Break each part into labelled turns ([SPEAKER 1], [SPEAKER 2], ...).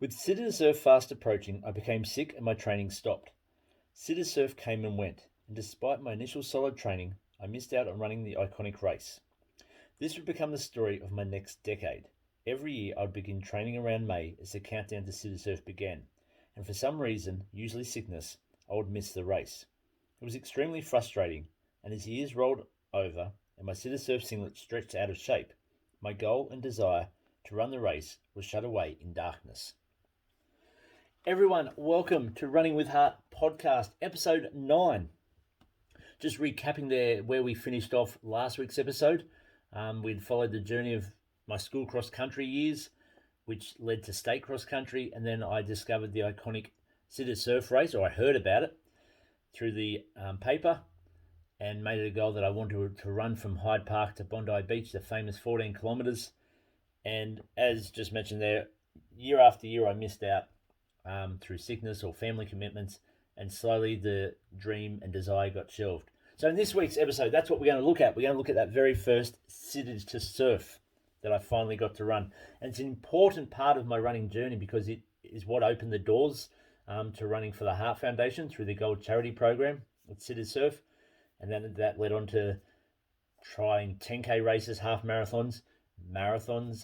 [SPEAKER 1] With City2Surf fast approaching, I became sick and my training stopped. City2Surf came and went, and despite my initial solid training, I missed out on running the iconic race. This would become the story of my next decade. Every year I would begin training around May as the countdown to City2Surf began, and for some reason, usually sickness, I would miss the race. It was extremely frustrating, and as years rolled over and my City2Surf singlet stretched out of shape, my goal and desire to run the race was shut away in darkness. Everyone, welcome to Running with Heart podcast, episode 9. Just recapping there where we finished off last week's episode. We'd followed the journey of my school cross country years, which led to state cross country, and then I discovered the iconic City2Surf race, or I heard about it through the paper, and made it a goal that I wanted to run from Hyde Park to Bondi Beach, the famous 14 kilometres. And as just mentioned there, year after year I missed out through sickness or family commitments, and slowly the dream and desire got shelved. So in this week's episode, that's what we're going to look at. We're going to look at that very first City2Surf that I finally got to run. And it's an important part of my running journey because it is what opened the doors to running for the Heart Foundation through the Gold Charity Program at City2Surf. And then that led on to trying 10K races, half marathons,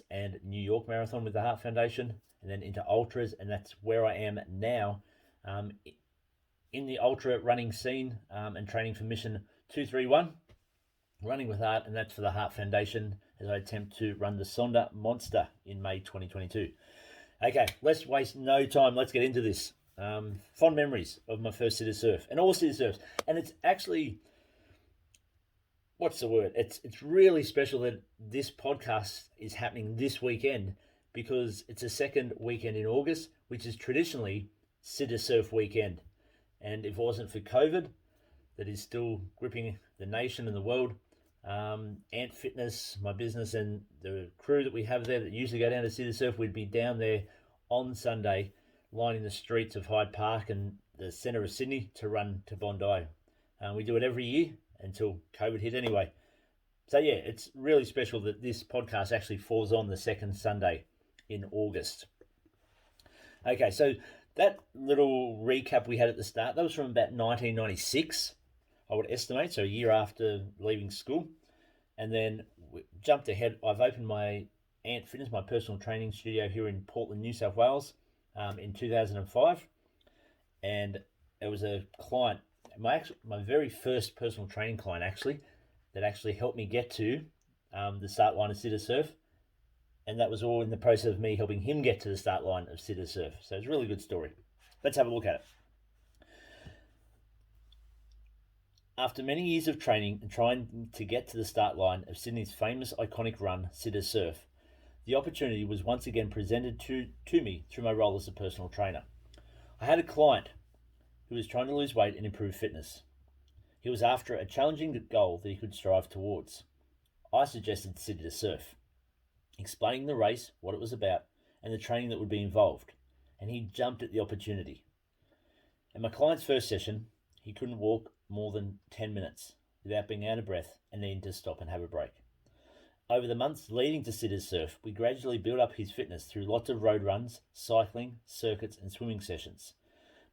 [SPEAKER 1] and New York Marathon with the Heart Foundation, and then into ultras, and that's where I am now in the ultra running scene and training for mission 231, Running with Heart, and that's for the Heart Foundation as I attempt to run the Sonder Monster in May 2022. Okay, let's waste no time. Let's get into this. Fond memories of my first City2Surf and all City2Surfs, and it's actually, what's the word? It's really special that this podcast is happening this weekend because it's the second weekend in August, which is traditionally City2Surf weekend. And if it wasn't for COVID, that is still gripping the nation and the world, Ant Fitness, my business, and the crew that we have there that usually go down to City2Surf, we'd be down there on Sunday, lining the streets of Hyde Park and the centre of Sydney to run to Bondi. We do it every year until COVID hit anyway. So yeah, it's really special that this podcast actually falls on the second Sunday in August. Okay, so that little recap we had at the start, that was from about 1996, I would estimate, so a year after leaving school. And then we jumped ahead. I've opened my Ant Fitness, my personal training studio here in Portland, New South Wales, in 2005. And it was a client, my very first personal training client actually, that actually helped me get to the start line of City2Surf. And that was all in the process of me helping him get to the start line of City2Surf. So it's a really good story. Let's have a look at it. After many years of training and trying to get to the start line of Sydney's famous iconic run, City2Surf, the opportunity was once again presented to me through my role as a personal trainer. I had a client who was trying to lose weight and improve fitness. He was after a challenging goal that he could strive towards. I suggested City2Surf, explaining the race, what it was about, and the training that would be involved, and he jumped at the opportunity. At my client's first session, he couldn't walk more than 10 minutes without being out of breath and needing to stop and have a break. Over the months leading to City2Surf, we gradually built up his fitness through lots of road runs, cycling, circuits, and swimming sessions.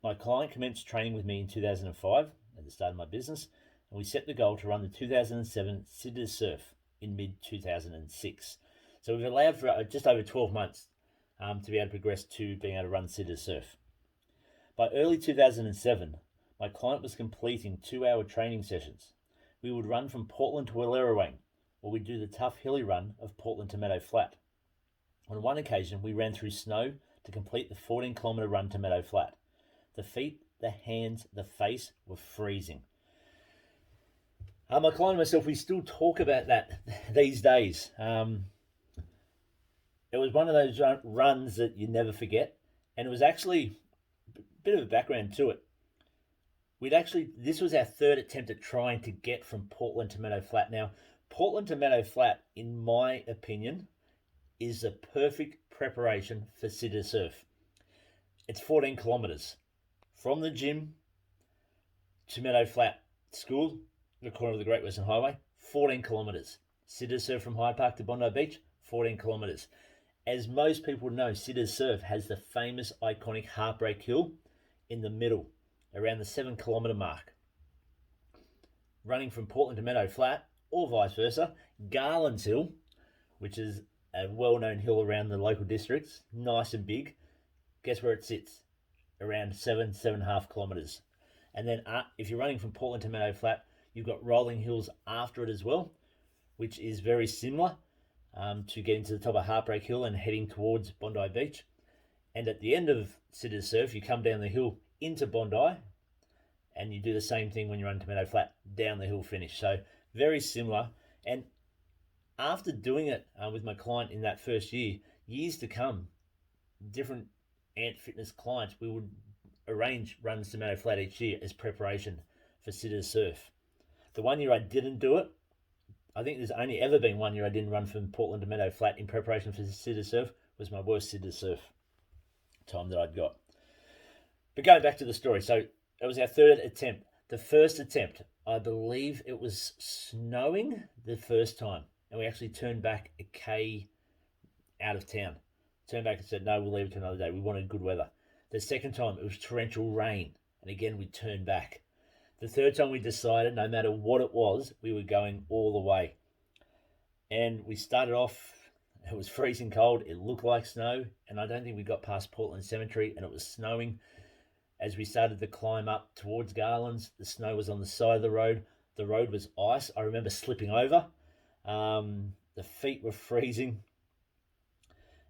[SPEAKER 1] My client commenced training with me in 2005 at the start of my business, and we set the goal to run the 2007 City2Surf in mid-2006. So we've allowed for just over 12 months to be able to progress to being able to run City2Surf. By early 2007, my client was completing 2-hour training sessions. We would run from Portland to Wallerawang, or we'd do the tough hilly run of Portland to Meadow Flat. On one occasion, we ran through snow to complete the 14-kilometre run to Meadow Flat. The feet, the hands, the face were freezing. My client and myself, we still talk about that these days. It was one of those runs that you never forget, and it was actually a bit of a background to it. This was our third attempt at trying to get from Portland to Meadow Flat. Now, Portland to Meadow Flat, in my opinion, is a perfect preparation for City2Surf. It's 14 kilometres from the gym to Meadow Flat School, the corner of the Great Western Highway, 14 kilometres. City2Surf from Hyde Park to Bondi Beach, 14 kilometres. As most people know, City2Surf has the famous iconic Heartbreak Hill in the middle, around the 7 kilometre mark. Running from Portland to Meadow Flat, or vice versa, Garland's Hill, which is a well-known hill around the local districts, nice and big. Guess where it sits? Around 7.5 kilometres. And then if you're running from Portland to Meadow Flat, you've got rolling hills after it as well, which is very similar to getting to the top of Heartbreak Hill and heading towards Bondi Beach. And at the end of City2Surf, you come down the hill into Bondi, and you do the same thing when you run to Meadow Flat, down the hill finish. So very similar. And after doing it with my client in that first year, years to come, different Ant Fitness clients, we would arrange runs to Meadow Flat each year as preparation for City2Surf. The one year I didn't do it, I think there's only ever been one year I didn't run from Portland to Meadow Flat in preparation for City2Surf, was my worst City2Surf time that I'd got. But going back to the story, so it was our third attempt. The first attempt, I believe it was snowing the first time, and we actually turned back a K out of town. Turned back and said, no, we'll leave it to another day. We wanted good weather. The second time, it was torrential rain, and again, we turned back. The third time, we decided, no matter what it was, we were going all the way. And we started off, it was freezing cold, it looked like snow, and I don't think we got past Portland Cemetery, and it was snowing. As we started to climb up towards Garland's, the snow was on the side of the road. The road was ice. I remember slipping over. The feet were freezing.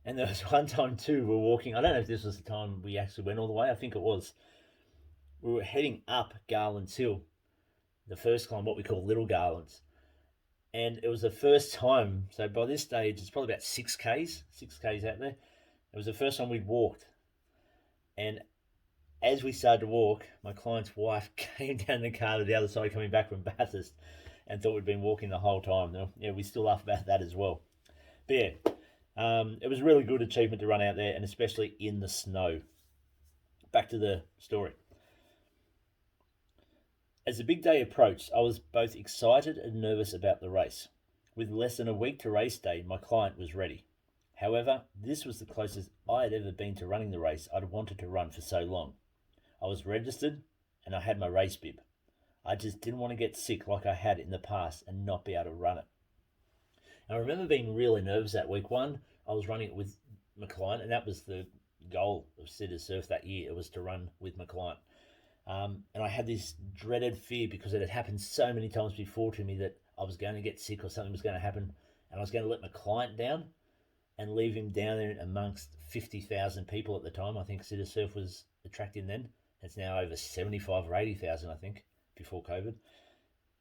[SPEAKER 1] And there was one time too, we were walking. I don't know if this was the time we actually went all the way. I think it was. We were heading up Garland's Hill, the first climb, what we call Little Garland's. And it was the first time, so by this stage, it's probably about 6Ks out there. It was the first time we'd walked. And as we started to walk, my client's wife came down the car to the other side coming back from Bathurst and thought we'd been walking the whole time. Yeah, we still laugh about that as well. But yeah, it was a really good achievement to run out there, and especially in the snow. Back to the story. As the big day approached, I was both excited and nervous about the race. With less than a week to race day, my client was ready. However, this was the closest I had ever been to running the race I'd wanted to run for so long. I was registered and I had my race bib. I just didn't want to get sick like I had in the past and not be able to run it. And I remember being really nervous that week one. I was running it with my client, and that was the goal of City2Surf that year. It was to run with my client. And I had this dreaded fear because it had happened so many times before to me that I was going to get sick or something was going to happen, and I was going to let my client down and leave him down there amongst 50,000 people at the time. I think City2Surf was attracting then. It's now over 75 or 80,000, I think, before COVID.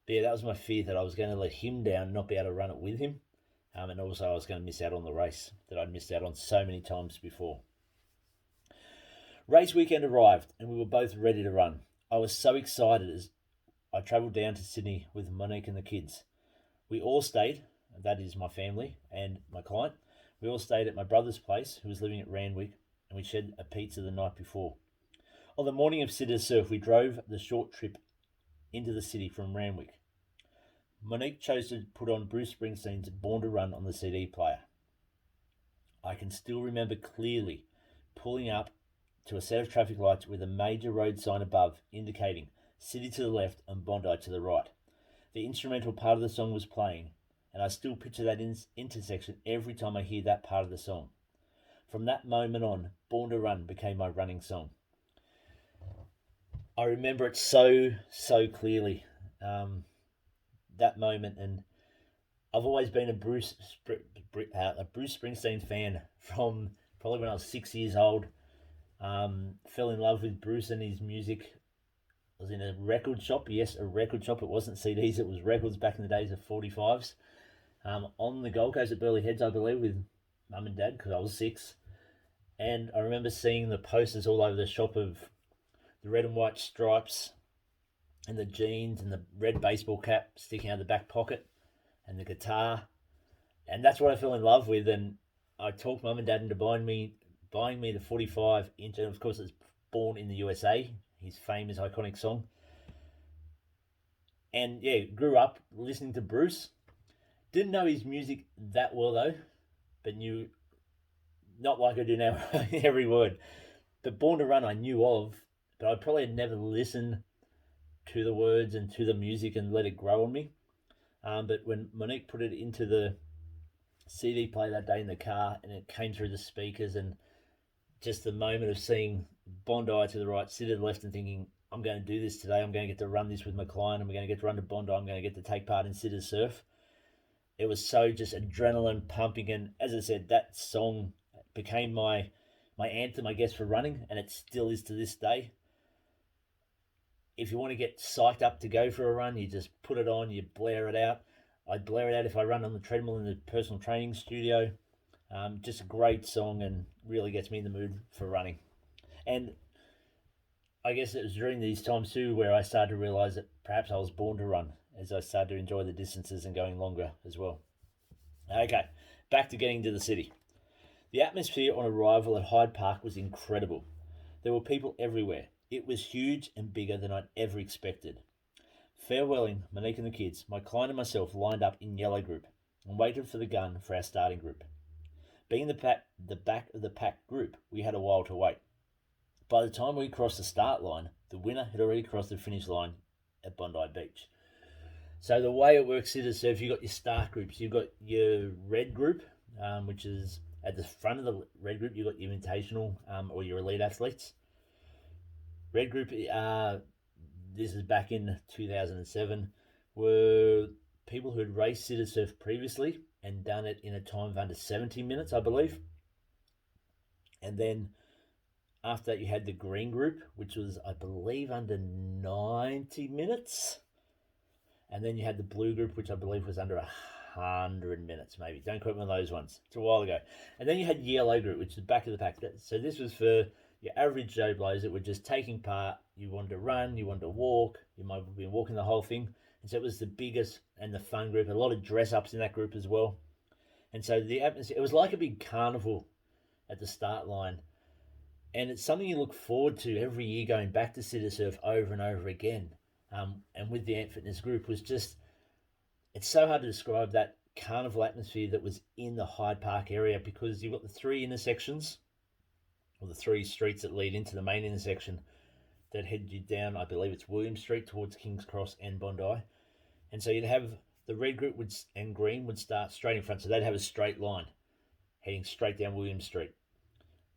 [SPEAKER 1] But yeah, that was my fear, that I was going to let him down and not be able to run it with him. And also I was going to miss out on the race that I'd missed out on so many times before. Race weekend arrived and we were both ready to run. I was so excited as I travelled down to Sydney with Monique and the kids. We all stayed, that is my family and my client, we all stayed at my brother's place, who was living at Randwick, and we shared a pizza the night before. On the morning of City2Surf, we drove the short trip into the city from Randwick. Monique chose to put on Bruce Springsteen's Born to Run on the CD player. I can still remember clearly pulling up to a set of traffic lights with a major road sign above indicating City to the left and Bondi to the right. The instrumental part of the song was playing, and I still picture that intersection every time I hear that part of the song. From that moment on, Born to Run became my running song. I remember it so clearly, that moment, and I've always been a Bruce Springsteen fan from probably when I was 6 years old. Fell in love with Bruce and his music. I was in a record shop. Yes, a record shop. It wasn't CDs, it was records back in the days of 45s. On the Gold Coast at Burleigh Heads, I believe, with Mum and Dad, because I was 6. And I remember seeing the posters all over the shop of the red and white stripes and the jeans and the red baseball cap sticking out of the back pocket and the guitar. And that's what I fell in love with. And I talked Mum and Dad into buying me the 45-inch. And of course, it's Born in the USA, his famous iconic song. And yeah, grew up listening to Bruce. Didn't know his music that well though, but knew Not like I do now, every word. But Born to Run I knew of, but I probably had never listened to the words and to the music and let it grow on me. But when Monique put it into the CD player that day in the car and it came through the speakers, and just the moment of seeing Bondi to the right, City to the left, and thinking, I'm going to do this today. I'm going to get to run this with my client. I'm going to get to run to Bondi. I'm going to get to take part in City2Surf. It was so just adrenaline pumping. And as I said, that song became my anthem, I guess, for running, and it still is to this day. If you want to get psyched up to go for a run, you just put it on, you blare it out. I blare it out if I run on the treadmill in the personal training studio. Just a great song and really gets me in the mood for running. And I guess it was during these times too where I started to realise that perhaps I was born to run, as I started to enjoy the distances and going longer as well. Okay, back to getting to the city. The atmosphere on arrival at Hyde Park was incredible. There were people everywhere. It was huge and bigger than I'd ever expected. Farewelling Monique and the kids, my client and myself lined up in yellow group and waited for the gun for our starting group. Being the back of the pack group, we had a while to wait. By the time we crossed the start line, the winner had already crossed the finish line at Bondi Beach. So the way it works is, so if you've got your start groups, you've got your red group, which is at the front of the red group, you've got your invitational or your elite athletes. Red group, this is back in 2007, were people who had raced City2Surf previously and done it in a time of under 70 minutes, I believe. And then after that, you had the green group, which was, I believe, under 90 minutes. And then you had the blue group, which I believe was under 100 minutes, maybe. Don't quote me on those ones. It's a while ago. And then you had yellow group, which is the back of the pack. So this was for your average Joe Blows that were just taking part. You wanted to run, you wanted to walk. You might have been walking the whole thing. And so it was the biggest and the fun group. A lot of dress-ups in that group as well. And so the atmosphere, it was like a big carnival at the start line. And it's something you look forward to every year, going back to City2Surf over and over again. And with the Ant Fitness group was just, it's so hard to describe that carnival atmosphere that was in the Hyde Park area, because you've got the three intersections, or the three streets that lead into the main intersection that head you down, I believe it's William Street towards King's Cross and Bondi. And so you'd have the red group and green would start straight in front. So they'd have a straight line heading straight down William Street.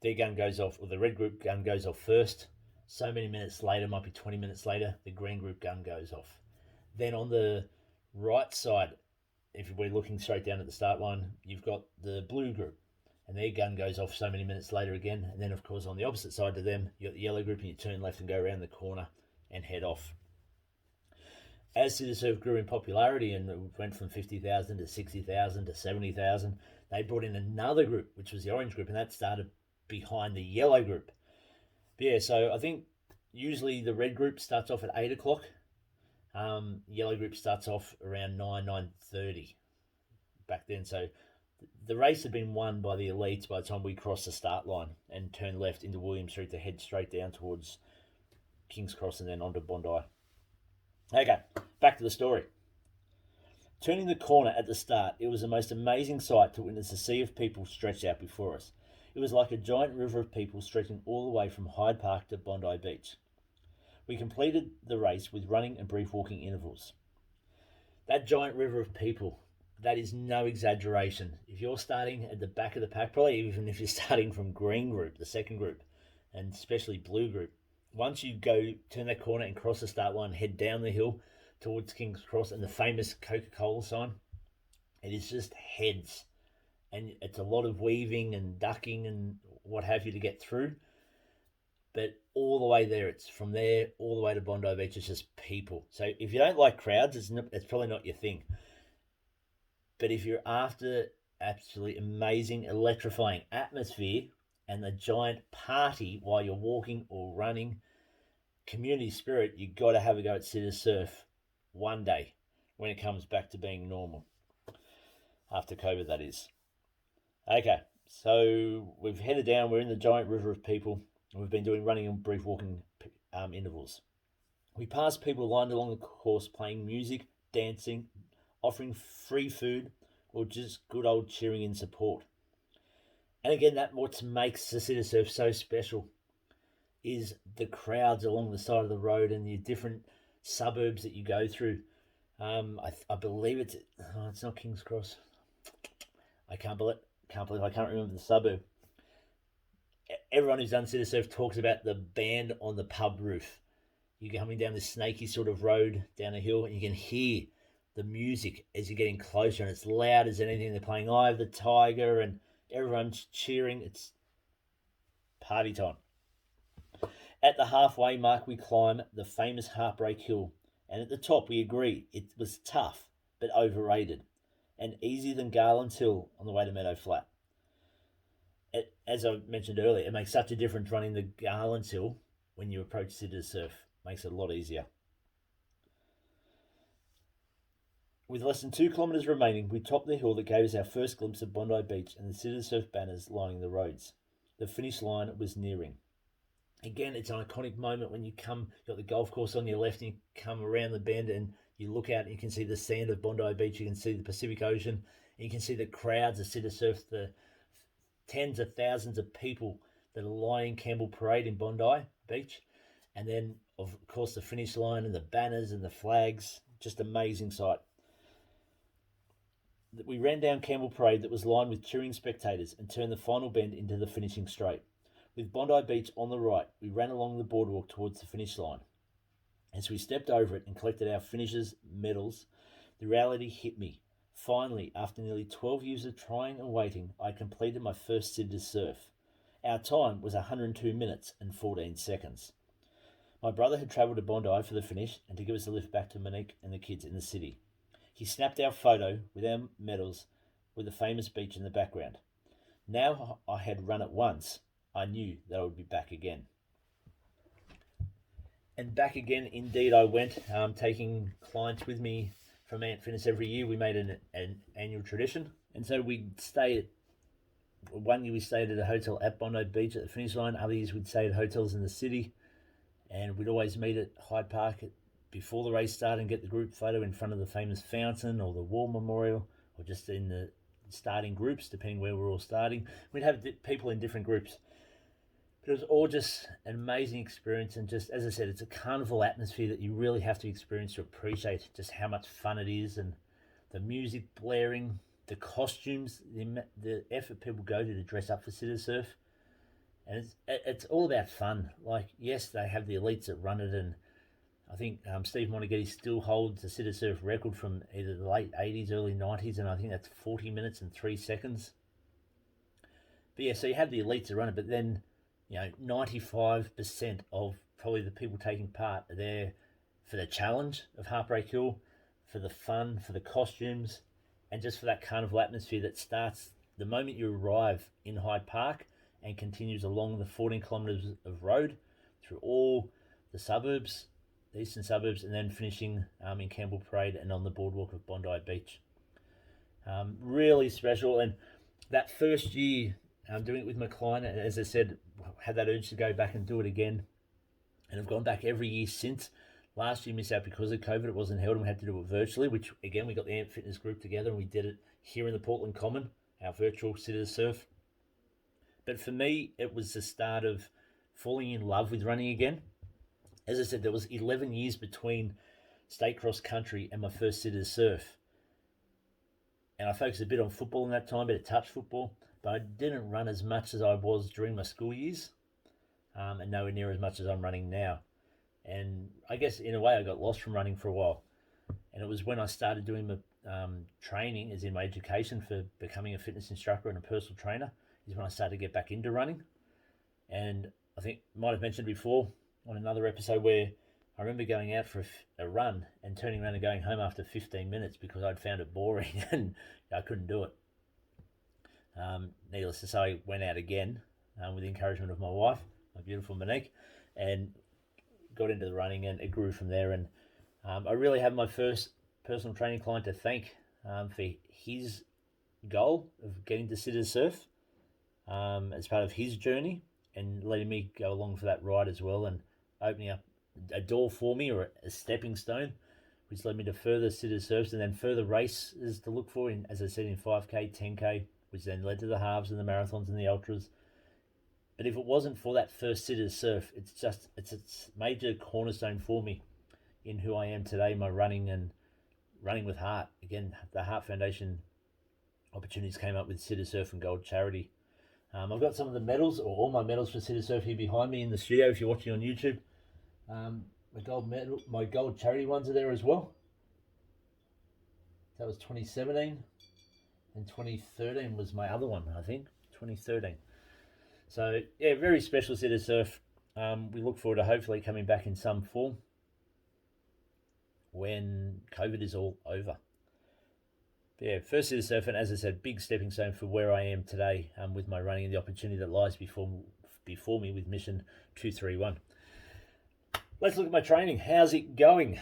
[SPEAKER 1] Their gun goes off, or the red group gun goes off first. So many minutes later, might be 20 minutes later, the green group gun goes off. Then on the right side, if we're looking straight down at the start line, you've got the blue group, and their gun goes off so many minutes later again. And then, of course, on the opposite side to them, you've got the yellow group, and you turn left and go around the corner and head off. As City2Surf grew in popularity and it went from 50,000 to 60,000 to 70,000, they brought in another group, which was the orange group, and that started behind the yellow group. But yeah, so I think usually the red group starts off at 8 o'clock. Yellow group starts off around 9:30 back then. So the race had been won by the elites by the time we crossed the start line and turned left into William Street to head straight down towards King's Cross and then onto Bondi. Okay, back to the story. Turning the corner at the start, it was the most amazing sight to witness a sea of people stretched out before us. It was like a giant river of people stretching all the way from Hyde Park to Bondi Beach. We completed the race with running and brief walking intervals. That giant river of people, that is no exaggeration. If you're starting at the back of the pack, probably even if you're starting from green group, the second group, and especially blue group, once you go turn that corner and cross the start line, head down the hill towards King's Cross and the famous Coca-Cola sign, it is just heads. And it's a lot of weaving and ducking and what have you to get through. But all the way there, it's from there all the way to Bondi Beach, it's just people. So if you don't like crowds, it's probably not your thing. But if you're after absolutely amazing, electrifying atmosphere and the giant party while you're walking or running, community spirit, you got to have a go at City2Surf one day when it comes back to being normal. After COVID, that is. Okay, so we've headed down. We're in the giant river of people. And we've been doing running and brief walking intervals. We passed people lined along the course playing music, dancing, offering free food, or just good old cheering in support. And again, that what makes the City2Surf so special is the crowds along the side of the road and the different suburbs that you go through. I believe it's not King's Cross. I can't believe I can't remember the suburb. Everyone who's done City2Surf talks about the band on the pub roof. You're coming down this snaky sort of road down a hill, and you can hear the music as you're getting closer, and it's loud as anything. They're playing "Eye of the Tiger," and everyone's cheering. It's party time. At the halfway mark, we climb the famous Heartbreak Hill, and at the top, we agree it was tough but overrated, and easier than Garland's Hill on the way to Meadow Flat. As I mentioned earlier, it makes such a difference running the Garland's Hill when you approach City2Surf. Makes it a lot easier. With less than 2 kilometres remaining, we topped the hill that gave us our first glimpse of Bondi Beach and the City2Surf banners lining the roads. The finish line was nearing. Again, it's an iconic moment when you got the golf course on your left, and you come around the bend and you look out and you can see the sand of Bondi Beach, you can see the Pacific Ocean, and you can see the crowds of City2Surf, the tens of thousands of people that are lining Campbell Parade in Bondi Beach. And then, of course, the finish line and the banners and the flags. Just amazing sight. We ran down Campbell Parade that was lined with cheering spectators and turned the final bend into the finishing straight. With Bondi Beach on the right, we ran along the boardwalk towards the finish line. As we stepped over it and collected our finishers' medals, the reality hit me. Finally, after nearly 12 years of trying and waiting, I completed my first City2Surf. Our time was 102 minutes and 14 seconds. My brother had travelled to Bondi for the finish and to give us a lift back to Monique and the kids in the city. He snapped our photo with our medals with the famous beach in the background. Now I had run it once, I knew that I would be back again. And back again, indeed, I went, taking clients with me from Ant Fitness every year. We made an annual tradition. And so one year we stayed at a hotel at Bondi Beach at the finish line. Other years we'd stay at hotels in the city. And we'd always meet at Hyde Park before the race started and get the group photo in front of the famous fountain or the War Memorial, or just in the starting groups, depending where we're all starting. We'd have people in different groups. But it was all just an amazing experience, and just, as I said, it's a carnival atmosphere that you really have to experience to appreciate just how much fun it is, and the music blaring, the costumes, the effort people go to dress up for City2Surf. And it's all about fun. Like, yes, they have the elites that run it, and I think Steve Monaghetti still holds the City2Surf record from either the late 80s, early 90s, and I think that's 40 minutes and 3 seconds. But yeah, so you have the elites that run it, but then, 95% of probably the people taking part are there for the challenge of Heartbreak Hill, for the fun, for the costumes, and just for that carnival atmosphere that starts the moment you arrive in Hyde Park and continues along the 14 kilometres of road through all the suburbs, the eastern suburbs, and then finishing in Campbell Parade and on the boardwalk of Bondi Beach. Really special. And that first year, doing it with my client, as I said, had that urge to go back and do it again. And I've gone back every year since. Last year missed out because of COVID. It wasn't held and we had to do it virtually, which again, we got the Ant Fitness group together and we did it here in the Portland Common, our virtual City2Surf. But for me, it was the start of falling in love with running again. As I said, there was 11 years between state cross country and my first City2Surf. And I focused a bit on football in that time, a bit of touch football, but I didn't run as much as I was during my school years, and nowhere near as much as I'm running now. And I guess in a way I got lost from running for a while. And it was when I started doing my training, as in my education for becoming a fitness instructor and a personal trainer, is when I started to get back into running. And I think I might have mentioned before on another episode where I remember going out for a run and turning around and going home after 15 minutes because I'd found it boring and I couldn't do it. Needless to say, I went out again with the encouragement of my wife, my beautiful Monique, and got into the running, and it grew from there. And I really have my first personal training client to thank for his goal of getting to City2Surf as part of his journey, and letting me go along for that ride as well, and opening up a door for me, or a stepping stone, which led me to further City2Surfs and then further races to look for, in, as I said, in 5K, 10K, which then led to the halves and the marathons and the ultras. But if it wasn't for that first City2Surf, it's a major cornerstone for me in who I am today, my running and running with heart. Again, the Heart Foundation opportunities came up with City2Surf and Gold Charity. I've got some of the medals, or all my medals for City2Surf here behind me in the studio if you're watching on YouTube. My gold charity ones are there as well. That was 2017, and 2013 was my other one, I think. 2013. So yeah, very special City2Surf. We look forward to hopefully coming back in some form when COVID is all over. But yeah, first City2Surf, and as I said, big stepping stone for where I am today with my running and the opportunity that lies before me with Mission 231. Let's look at my training. How's it going?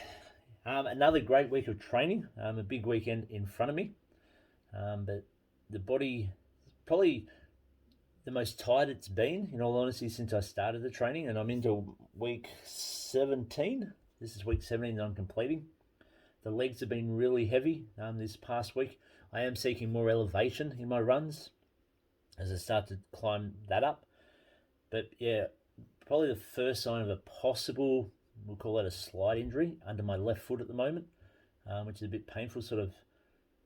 [SPEAKER 1] Another great week of training. A big weekend in front of me. But the body is probably the most tired it's been, in all honesty, since I started the training. And I'm into week 17. This is week 17 that I'm completing. The legs have been really heavy this past week. I am seeking more elevation in my runs as I start to climb that up. But yeah, probably the first sign of a possible, we'll call that a slight injury under my left foot at the moment, which is a bit painful. Sort of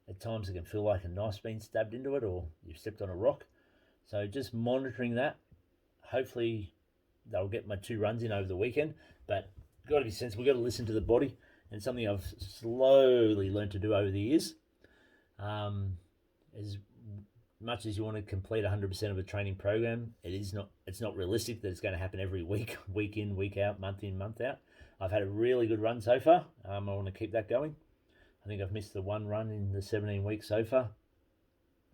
[SPEAKER 1] at times it can feel like a knife's been stabbed into it or you've stepped on a rock. So just monitoring that. Hopefully they'll get my 2 runs in over the weekend, but got to be sensible, got to listen to the body. And something I've slowly learned to do over the years. As much as you want to complete 100% of a training program, it's not realistic that it's going to happen every week, week in, week out, month in, month out. I've had a really good run so far. I want to keep that going. I think I've missed the 1 run in the 17 weeks so far,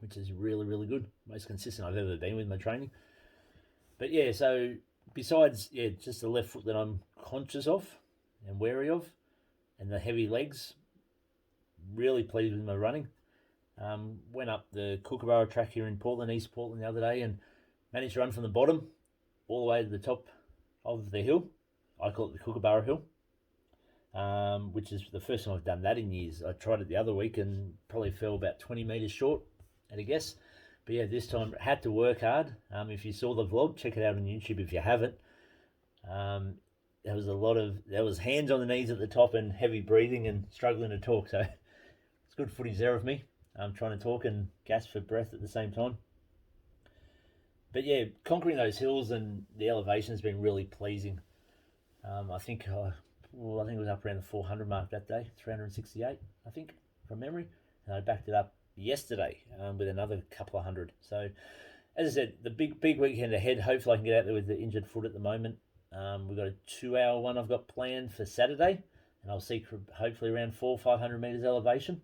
[SPEAKER 1] which is really, really good. Most consistent I've ever been with my training. But yeah, so besides, just the left foot that I'm conscious of and wary of, and the heavy legs, really pleased with my running. Went up the Kookaburra track here in Portland, East Portland the other day, and managed to run from the bottom all the way to the top of the hill. I call it the Kookaburra Hill, which is the first time I've done that in years. I tried it the other week and probably fell about 20 metres short at a guess. But yeah, this time had to work hard. If you saw the vlog, check it out on YouTube if you haven't. There was hands on the knees at the top and heavy breathing and struggling to talk. So it's good footage there of me. I'm trying to talk and gasp for breath at the same time. But yeah, conquering those hills and the elevation has been really pleasing. I think it was up around the 400 mark that day, 368, I think, from memory. And I backed it up yesterday with another couple of hundred. So as I said, the big weekend ahead. Hopefully I can get out there with the injured foot at the moment. We've got a 2-hour one I've got planned for Saturday, and I'll seek hopefully around 400 or 500 meters elevation,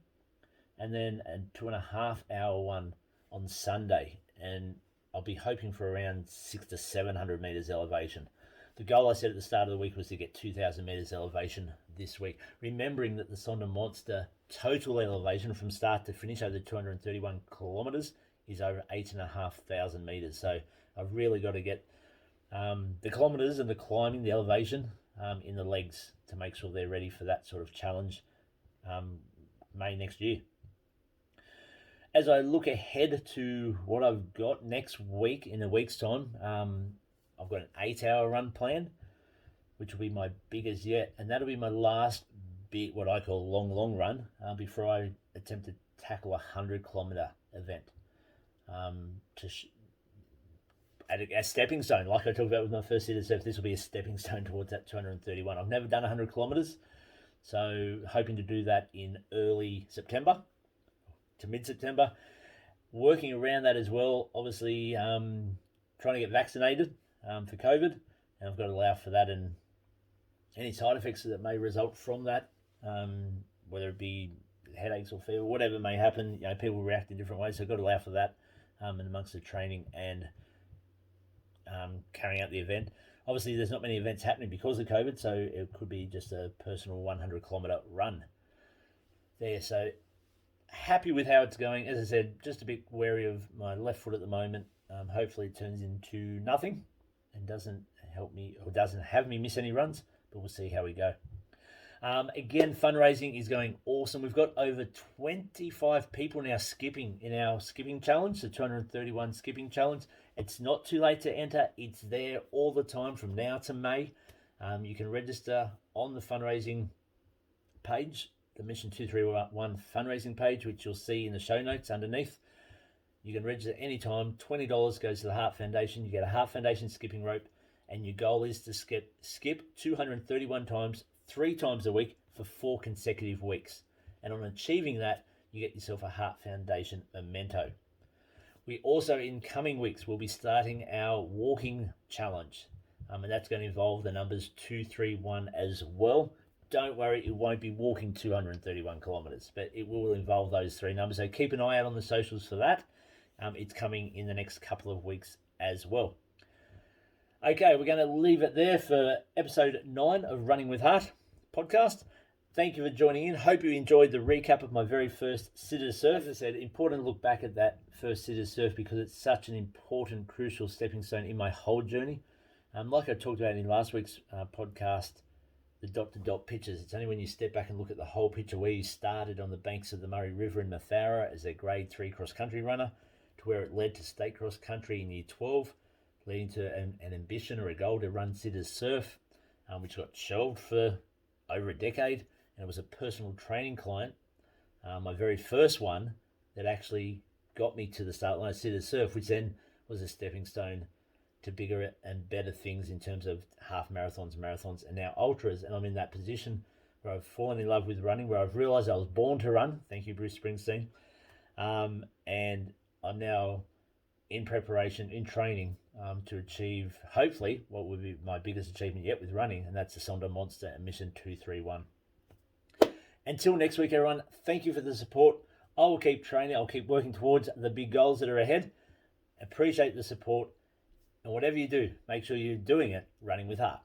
[SPEAKER 1] and then a 2.5-hour one on Sunday, and I'll be hoping for around 600 to 700 meters elevation. The goal I set at the start of the week was to get 2,000 meters elevation this week, remembering that the Sonda Monster total elevation from start to finish over the 231 kilometers is over 8,500 meters. So I've really got to get the kilometers and the climbing, the elevation in the legs to make sure they're ready for that sort of challenge May next year. As I look ahead to what I've got next week, in a week's time, I've got an 8-hour run plan, which will be my biggest yet, and that'll be my last big, what I call long run, before I attempt to tackle a 100-kilometer event. A stepping stone, like I talked about with my first City2Surf, this will be a stepping stone towards that 231. I've never done 100 kilometers, so hoping to do that in early September to mid-September. Working around that as well, obviously trying to get vaccinated for COVID, and I've got to allow for that and any side effects that may result from that, whether it be headaches or fever, whatever may happen. People react in different ways, so I've got to allow for that in amongst the training and carrying out the event. Obviously, there's not many events happening because of COVID, so it could be just a personal 100-kilometer run there. So happy with how it's going. As I said, just a bit wary of my left foot at the moment. Hopefully, it turns into nothing and doesn't help me or doesn't have me miss any runs, but we'll see how we go. Again, fundraising is going awesome. We've got over 25 people now skipping in our skipping challenge, the 231 skipping challenge. It's not too late to enter. It's there all the time from now to May. You can register on the fundraising page, the Mission 231 fundraising page, which you'll see in the show notes underneath. You can register anytime. $20 goes to the Heart Foundation. You get a Heart Foundation skipping rope, and your goal is to skip 231 times, 3 times a week for 4 consecutive weeks. And on achieving that, you get yourself a Heart Foundation Memento. We also, in coming weeks, will be starting our walking challenge. And that's going to involve the numbers 231 as well. Don't worry, it won't be walking 231 kilometers, but it will involve those 3 numbers. So keep an eye out on the socials for that. It's coming in the next couple of weeks as well. Okay, we're going to leave it there for episode 9 of Running with Heart podcast. Thank you for joining in. Hope you enjoyed the recap of my very first City2Surf. As I said, important to look back at that first City2Surf because it's such an important, crucial stepping stone in my whole journey. Like I talked about in last week's podcast, the dot-to-dot pictures. It's only when you step back and look at the whole picture where you started on the banks of the Murray River in Mathara as a grade 3 cross-country runner to where it led to state cross-country in year 12, leading to an ambition or a goal to run City2Surf, which got shelved for over a decade. And it was a personal training client, my very first one, that actually got me to the start line of City2Surf, which then was a stepping stone to bigger and better things in terms of half marathons, marathons, and now ultras. And I'm in that position where I've fallen in love with running, where I've realized I was born to run. Thank you, Bruce Springsteen. And I'm now in preparation, in training, to achieve, hopefully, what would be my biggest achievement yet with running, and that's the Sonda Monster and Mission 231. Until next week, everyone, thank you for the support. I will keep training. I'll keep working towards the big goals that are ahead. Appreciate the support. And whatever you do, make sure you're doing it running with heart.